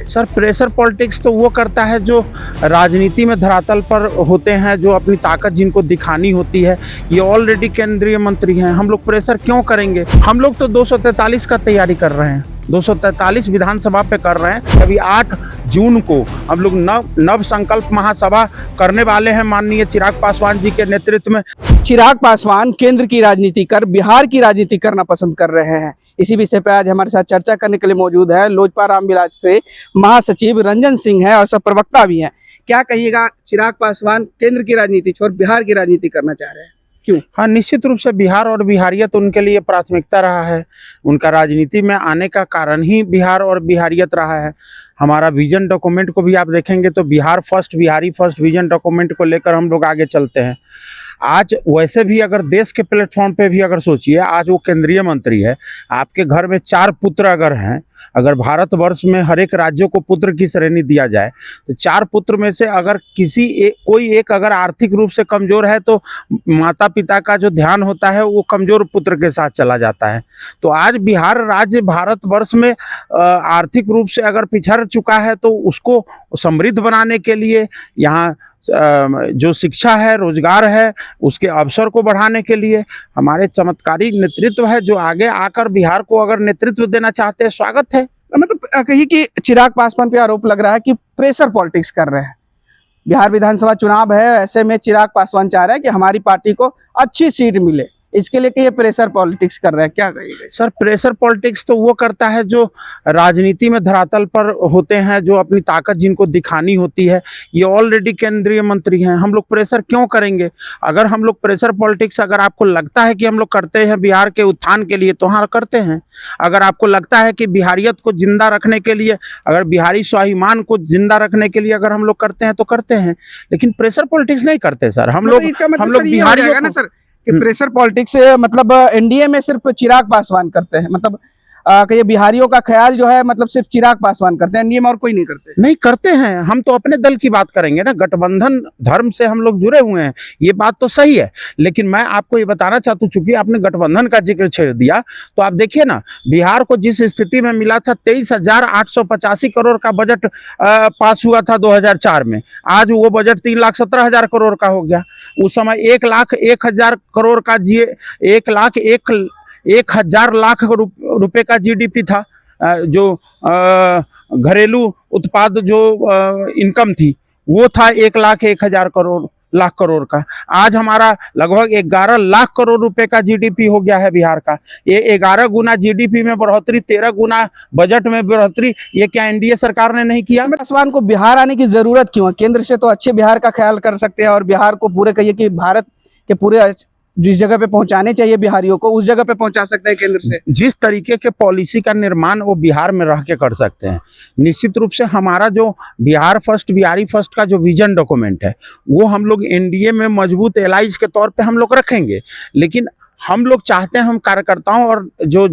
Sir pressure politics तो वो करता है जो राजनीति में धरातल पर होते हैं, जो अपनी ताकत जिनको दिखानी होती है। ये ऑलरेडी केंद्रीय मंत्री हैं, हम लोग प्रेशर क्यों करेंगे? हम लोग तो 243 का तैयारी कर रहे हैं, 243 विधानसभा पे कर रहे हैं। अभी 8 जून को हम लोग नव संकल्प महासभा करने वाले हैं माननीय चिराग पासवान जी के नेतृत्व में। चिराग पासवान केंद्र की राजनीति कर बिहार की राजनीति करना पसंद कर रहे हैं। इसी विषय पर आज हमारे साथ चर्चा करने के लिए मौजूद है लोजपा रामविलास के महासचिव रंजन सिंह है और सब प्रवक्ता भी हैं। क्या कहिएगा, चिराग पासवान केंद्र की राजनीति छोड़ बिहार की राजनीति करना चाह रहे हैं, क्यों? हाँ, निश्चित रूप से बिहार और बिहारियत उनके लिए प्राथमिकता रहा है। उनका राजनीति में आने का कारण ही बिहार और बिहारियत रहा है। हमारा विजन डॉक्यूमेंट को भी आप देखेंगे तो Bihar first, Bihari first vision document को लेकर हम लोग आगे चलते हैं। आज वैसे भी अगर देश के प्लेटफॉर्म पे भी अगर सोचिए, आज वो केंद्रीय मंत्री है, आपके घर में 4 पुत्र अगर हैं, अगर भारतवर्ष में हर एक राज्यों को पुत्र की श्रेणी दिया जाए तो 4 पुत्र में से अगर कोई एक अगर आर्थिक रूप से कमजोर है तो माता पिता का जो ध्यान होता है वो कमजोर पुत्र के साथ चला जाता है। तो आज बिहार राज्य भारतवर्ष में आर्थिक रूप से अगर पिछड़ चुका है तो उसको समृद्ध बनाने के लिए यहाँ जो शिक्षा है, रोजगार है, उसके अवसर को बढ़ाने के लिए हमारे चमत्कारी नेतृत्व है जो आगे आकर बिहार को अगर नेतृत्व देना चाहते हैं, स्वागत है। मतलब कहिए कि चिराग पासवान पे आरोप लग रहा है कि प्रेशर पॉलिटिक्स कर रहे हैं। बिहार विधानसभा चुनाव है, ऐसे में चिराग पासवान चाह रहे हैं कि हमारी पार्टी को अच्छी सीट मिले, इसके लिए कि ये प्रेशर पॉलिटिक्स कर रहे हैं। क्या कहिएगा? सर प्रेशर पॉलिटिक्स तो वो करता है जो राजनीति में धरातल पर होते हैं, जो अपनी ताकत जिनको दिखानी होती है। ये ऑलरेडी केंद्रीय मंत्री हैं, हम लोग प्रेशर क्यों करेंगे? अगर हम लोग प्रेशर पॉलिटिक्स अगर आपको लगता है कि हम लोग करते हैं बिहार के उत्थान के लिए तो हाँ करते हैं। अगर आपको लगता है कि बिहारियत को जिंदा रखने के लिए, अगर बिहारी स्वाभिमान को जिंदा रखने के लिए अगर हम लोग करते हैं तो करते हैं, लेकिन प्रेशर पॉलिटिक्स नहीं करते सर। हम लोग बिहारियों ना सर कि प्रेशर पॉलिटिक्स मतलब एनडीए में सिर्फ चिराग पासवान करते हैं, मतलब कि ये बिहारियों का ख्याल जो है मतलब सिर्फ चिराग पासवान करते हैं, एनडीए में और कोई नहीं करते हैं। हम तो अपने दल की बात करेंगे ना, गठबंधन धर्म से हम लोग जुड़े हुए हैं, ये बात तो सही है। लेकिन मैं आपको ये बताना चाहता हूँ, चूंकि आपने गठबंधन का जिक्र छेड़ दिया, तो आप देखिए ना बिहार को जिस स्थिति में मिला था, 23,885 करोड़ का बजट पास हुआ था 2004 में, आज वो बजट 3,17,000 करोड़ का हो गया। उस समय 1,01,000 करोड़ का 1,01,000 लाख रुपए का जीडीपी था, जो घरेलू उत्पाद जो इनकम थी वो था 1,01,000 लाख करोड़ का। आज हमारा लगभग 11 लाख करोड़ रुपए का जीडीपी हो गया है बिहार का। ये 11 गुना जीडीपी में बढ़ोतरी, 13 गुना बजट में बढ़ोतरी, ये क्या एनडीए सरकार ने नहीं किया? पासवान को बिहार आने की जरूरत क्यों है? केंद्र से तो अच्छे बिहार का ख्याल कर सकते हैं और बिहार को पूरे कहिए कि भारत के पूरे जिस जगह पे पहुंचाने चाहिए बिहारियों को, उस जगह पे पहुंचा सकते हैं केंद्र से। जिस तरीके के पॉलिसी का निर्माण वो बिहार में रह के कर सकते हैं। निश्चित रूप से हमारा जो बिहार फर्स्ट, बिहारी फर्स्ट का जो विजन डॉक्यूमेंट है वो हम लोग एनडीए में मजबूत एलाइज के तौर पे हम लोग रखेंगे। लेकिन हम लोग चाहते हैं, हम कार्यकर्ताओं और जो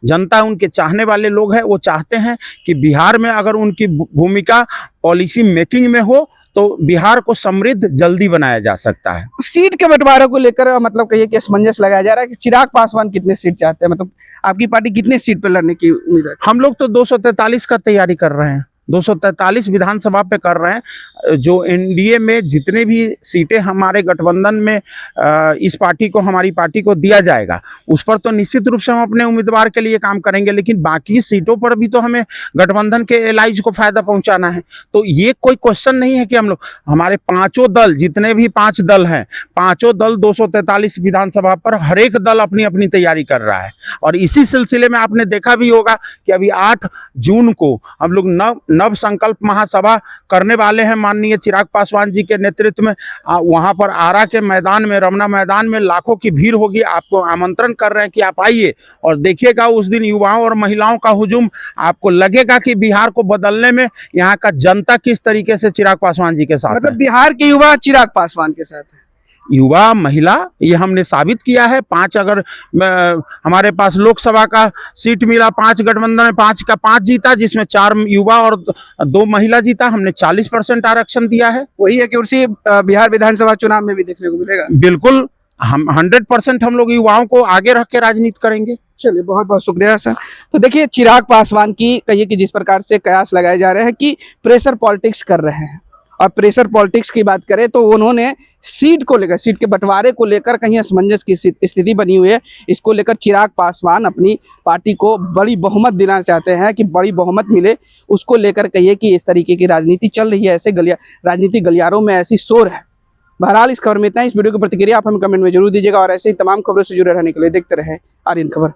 जनता उनके चाहने वाले लोग हैं वो चाहते हैं कि बिहार में अगर उनकी भूमिका पॉलिसी मेकिंग में हो तो बिहार को समृद्ध जल्दी बनाया जा सकता है। सीट के बंटवारे को लेकर मतलब कहिए कि असमंजस लगाया जा रहा है कि चिराग पासवान कितने सीट चाहते हैं, मतलब आपकी पार्टी कितने सीट पर लड़ने की उम्मीद है? हम लोग तो 243 का तैयारी कर रहे हैं, 243 विधानसभा पे कर रहे हैं। जो एनडीए में जितने भी सीटें हमारे गठबंधन में इस पार्टी को, हमारी पार्टी को दिया जाएगा, उस पर तो निश्चित रूप से हम अपने उम्मीदवार के लिए काम करेंगे। लेकिन बाकी सीटों पर भी तो हमें गठबंधन के एलाइज को फायदा पहुंचाना है। तो ये कोई क्वेश्चन नहीं है कि हम लोग, हमारे पांचों दल, जितने भी 5 दल हैं, पांचों दल 243 विधानसभा पर हर एक दल अपनी अपनी तैयारी कर रहा है। और इसी सिलसिले में आपने देखा भी होगा कि अभी 8 जून को हम लोग नव संकल्प महासभा करने वाले हैं माननीय चिराग पासवान जी के नेतृत्व में। वहां पर आरा के मैदान में, रमना मैदान में लाखों की भीड़ होगी। आपको आमंत्रण कर रहे हैं कि आप आइए और देखिएगा उस दिन युवाओं और महिलाओं का हुजूम। आपको लगेगा कि बिहार को बदलने में यहाँ का जनता किस तरीके से चिराग पासवान जी के साथ, मतलब बिहार के युवा चिराग पासवान के साथ है। युवा, महिला, ये हमने साबित किया है। 5 अगर हमारे पास लोकसभा का सीट मिला, 5 गठबंधन में 5 का 5 जीता, जिसमें 4 युवा और 2 महिला जीता। हमने 40% आरक्षण दिया है। वही है कि उसी बिहार विधानसभा चुनाव में भी देखने को मिलेगा। बिल्कुल हम 100% हम लोग युवाओं को आगे रख के राजनीति करेंगे। चलिए, बहुत बहुत शुक्रिया सर। तो देखिए, चिराग पासवान की कहिए कि जिस प्रकार से कयास लगाए जा रहे हैं कि प्रेशर पॉलिटिक्स कर रहे हैं, और प्रेशर पॉलिटिक्स की बात करें तो उन्होंने सीट को लेकर, सीट के बंटवारे को लेकर कहीं असमंजस की स्थिति बनी हुई है। इसको लेकर चिराग पासवान अपनी पार्टी को बड़ी बहुमत दिलाना चाहते हैं कि बड़ी बहुमत मिले, उसको लेकर कहिए कि इस तरीके की राजनीति चल रही है। ऐसे राजनीति गलियारों में ऐसी शोर है। बहरहाल इस खबर में इतना ही। इस वीडियो की प्रतिक्रिया आप हमें कमेंट में जरूर दीजिएगा, और ऐसे ही तमाम खबरों से जुड़े रहने के लिए देखते रहे आर्यन खबर।